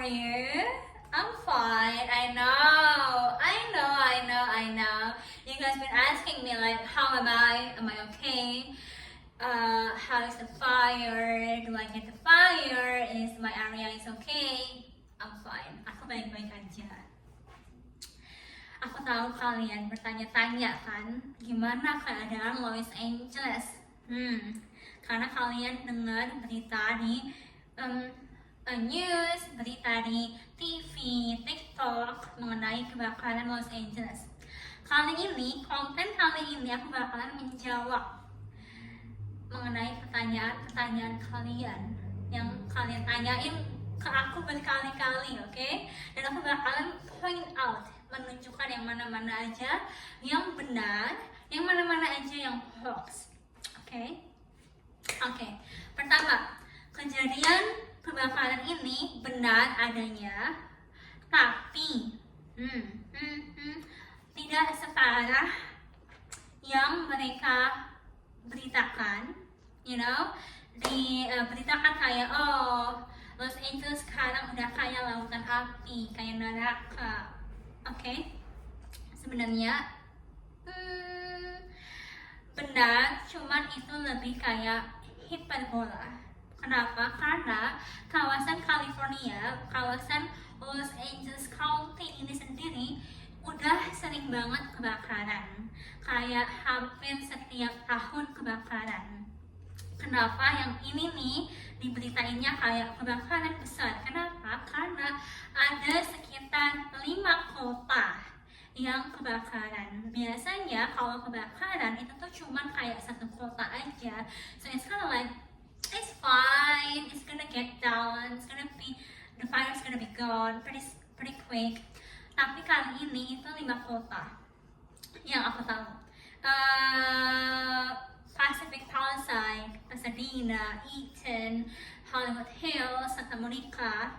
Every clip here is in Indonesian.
are you? I'm fine. I know. You guys been asking me like, how am I? Am I okay? How is the fire? Do I get the fire? Is my area is okay? I'm fine. Aku baik-baik aja. Aku tahu kalian bertanya-tanya kan, gimana keadaan Los Angeles? Karena kalian dengar berita di news, berita di TV, TikTok mengenai kebakaran Los Angeles. Konten kali ini aku bakalan menjawab mengenai pertanyaan-pertanyaan kalian yang kalian tanyain ke aku berkali-kali, oke? Dan aku bakalan point out, menunjukkan yang mana-mana aja yang benar, yang mana-mana aja yang hoax, oke? Oke, pertama, kejadian kebakaran ini benar adanya, tapi tidak separah yang mereka beritakan, diberitakan kayak, oh, Los Angeles sekarang udah kayak lautan api, kayak neraka. Oke? Sebenarnya benar, cuman itu lebih kayak hiperbola. Kenapa? Karena kawasan California, kawasan Los Angeles County ini sendiri udah sering banget kebakaran, kayak hampir setiap tahun kebakaran. Kenapa yang ini nih diberitainnya kayak kebakaran besar? Kenapa? Karena ada sekitar 5 kota yang kebakaran. Biasanya kalau kebakaran itu tuh cuman kayak satu kota aja, so it's kind of like it's fine, it's gonna get down, the fire's gonna be gone pretty quick. Tapi kali ini itu 5 kota yang aku tahu. Pacific Palisades, Pasadena, Eaton, Hollywood Hills, Santa Monica,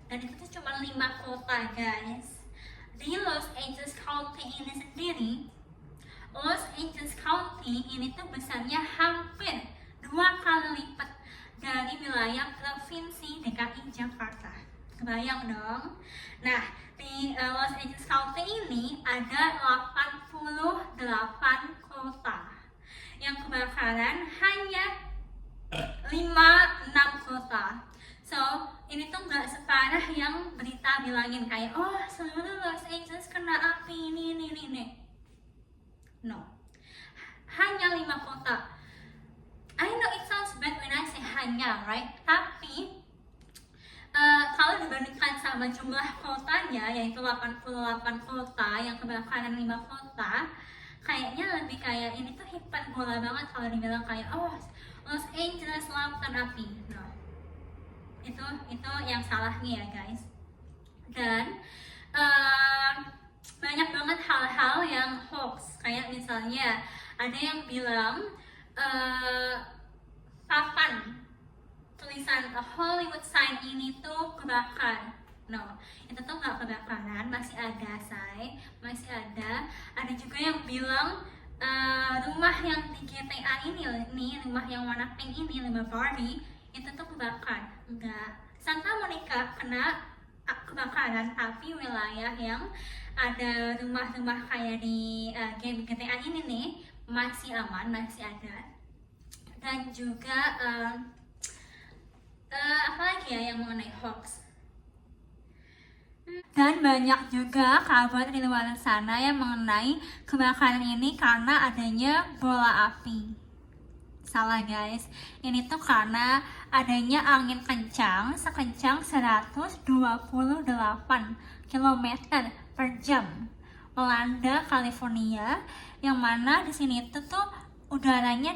dan itu tuh cuma 5 kota, guys. Di Los Angeles County ini sendiri, Los Angeles County ini tuh besarnya hampir 2 kali lipat dari wilayah provinsi DKI Jakarta. Kebayang dong? Nah, di Los Angeles County ini ada 88 kota. Yang kebakaran hanya 5-6 kota. So, ini tuh nggak separah yang berita bilangin kayak, oh, seluruh Los Angeles kena api ini. No. Hanya 5 kota. I know it sounds bad when I say hanya, right? Tapi kalau dibandingkan sama jumlah kotanya, yaitu 88 kota yang kebakaran 5 kota, kayaknya lebih kayak ini tuh hiperbola banget kalau dibilang kayak, oh, Los Angeles lautan api. No, itu yang salahnya ya, guys. Dan banyak banget hal-hal yang hoax, kayak misalnya ada yang bilang papan tulisan Hollywood sign ini tuh kebakar. No, itu tuh nggak kebakaran, masih ada, masih ada. Ada juga yang bilang rumah yang di GTA ini, rumah yang warna pink ini, rumah Barbie, itu tuh kebakar. Enggak, Santa Monica kena kebakaran, tapi wilayah yang ada rumah-rumah kayak di game GTA ini nih masih aman, masih ada. Dan juga apa lagi ya yang mengenai hoax? Dan banyak juga kabar di luar sana yang mengenai kebakaran ini karena adanya bola api. Salah, guys, ini tuh karena adanya angin kencang sekencang 128 km per jam melanda California, yang mana di sini tuh udaranya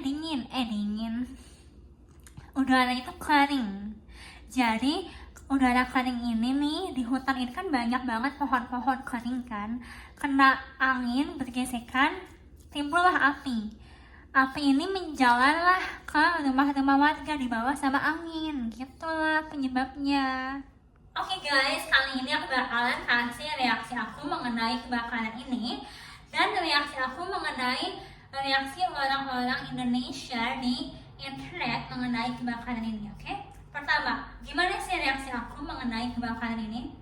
udaranya itu kering. Jadi udara kering ini nih, di hutan ini kan banyak banget pohon-pohon kering kan, kena angin bergesekan, timbullah api. Api ini menjalarlah ke rumah-rumah warga di bawah sama angin, gitulah penyebabnya. Oke, guys, kali ini aku bakalan kasih reaksi aku mengenai kebakaran ini, dan reaksi aku mengenai reaksi orang-orang Indonesia di internet mengenai kebakaran ini, oke? Pertama, gimana sih reaksi aku mengenai kebakaran ini?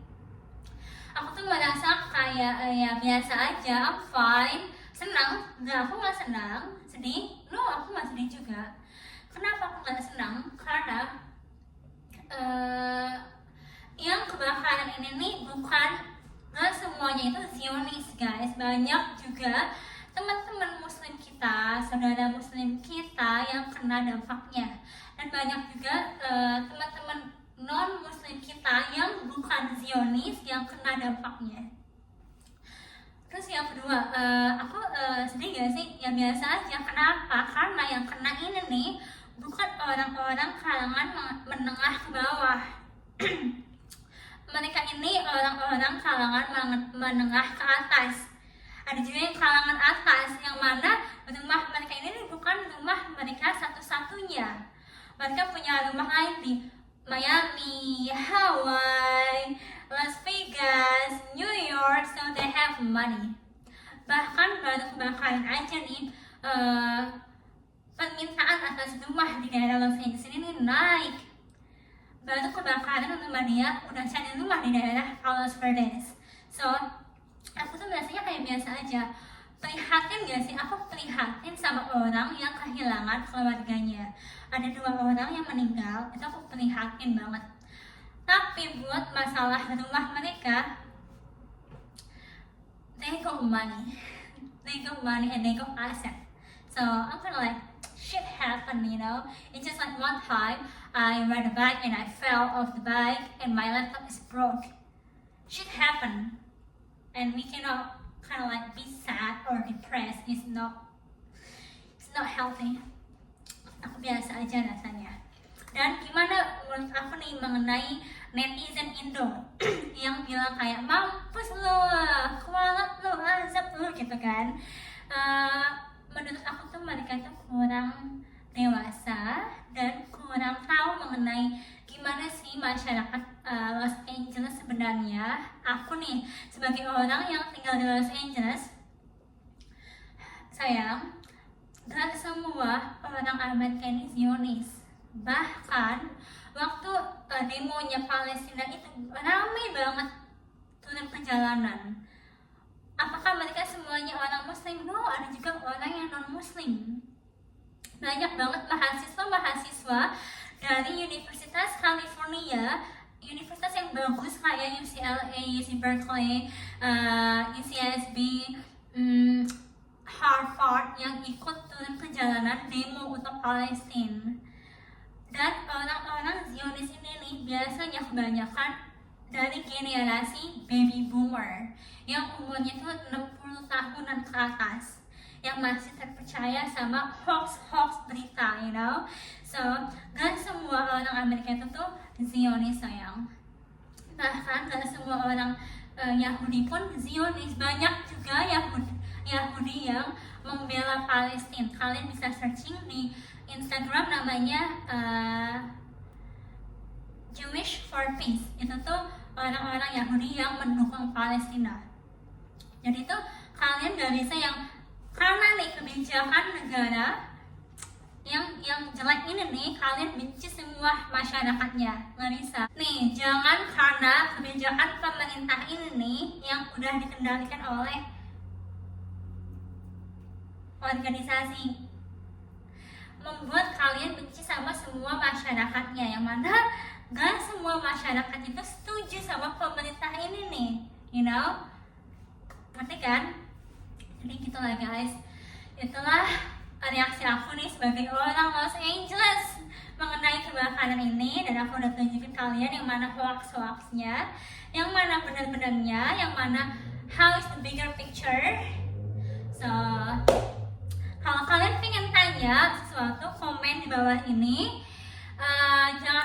Aku tuh merasa kayak ya biasa aja, I'm fine, senang. Nggak, aku nggak senang. Sedih? No, aku nggak sedih juga. Kenapa aku nggak senang? Karena yang kebakaran ini nih bukan, nggak semuanya itu Zionis guys. Banyak juga teman-teman muslim kita, saudara muslim kita yang kena dampaknya. Dan banyak juga teman-teman non muslim kita yang bukan Zionis yang kena dampaknya. Terus yang kedua, aku sedih gak sih? Ya biasa aja. Kenapa? Karena yang kena ini nih bukan orang-orang kalangan menengah ke bawah. Mereka ini orang-orang kalangan menengah ke atas. Ada juga yang kalangan atas, yang mana rumah mereka ini bukan rumah mereka satu-satunya. Mereka punya rumah lain di Miami, Hawaii, Las Vegas, New York, so they have money. Bahkan baru kebakaran aja nih, permintaan atas rumah di daerah Los Angeles ini naik. Baru kebakaran rumah dia udah cari rumah di daerah Palos Verdes. So, aku tuh biasanya kayak biasa aja. Prihatin gak sih? Aku prihatin sama orang yang kehilangan keluarganya. Ada 2 orang yang meninggal, itu aku prihatin banget. Tapi buat masalah rumah mereka, they got money. They got money and they got asset. So I'm kind of like, shit happened, you know. It's just like one time I ride a bike and I fell off the bike and my laptop is broke. Shit happened, and we cannot kind of like be sad or depressed. It's not healthy. Aku biasa aja rasanya. Dan gimana menurut aku nih mengenai netizen Indo yang bilang kayak mampus lo, kualat lo, azab lo gitu kan. Menurut aku tuh mereka tuh kurang dewasa dan kurang tahu mengenai gimana sih masyarakat Los Angeles sebenarnya. Aku nih sebagai orang yang tinggal di Los Angeles, sayang, gak semua orang Amerika ini Zionis. Bahkan waktu demonya Palestina itu ramai banget turun ke jalanan. Apakah mereka semuanya orang Muslim? No, ada juga orang yang non Muslim. Banyak banget mahasiswa dari Universitas California, universitas yang bagus kayak UCLA, UC Berkeley, UCSB, Harvard yang ikut turun ke jalanan demo untuk Palestina. Dan orang-orang Zionis ini nih biasanya kebanyakan dari generasi baby boomer yang umurnya tuh 60 tahunan ke atas, yang masih terpercaya sama hoax berita, you know. So, gak semua orang Amerika itu tuh Zionis sayang. Bahkan gak semua orang Yahudi pun Zionis. Banyak juga Yahudi yang membela Palestina. Kalian bisa searching di Instagram namanya Jewish for Peace. Itu tuh orang-orang Yahudi yang mendukung Palestina. Jadi tuh kalian gak bisa yang karena nih kebijakan negara yang jelek ini nih kalian benci semua masyarakatnya, nggak bisa. Nih jangan karena kebijakan pemerintah ini nih yang udah dikendalikan oleh organisasi membuat kalian benci sama semua masyarakatnya, yang mana gak semua masyarakat itu setuju sama pemerintah ini nih, you know, ngerti kan? Jadi gitulah guys, itulah reaksi aku nih sebagai orang Los Angeles mengenai kebakaran ini. Dan aku udah tunjukin kalian yang mana hoax-hoaxnya, yang mana benar-benarnya, yang mana how is the bigger picture. So kalau kalian pengen tanya sesuatu, komen di bawah ini. Jangan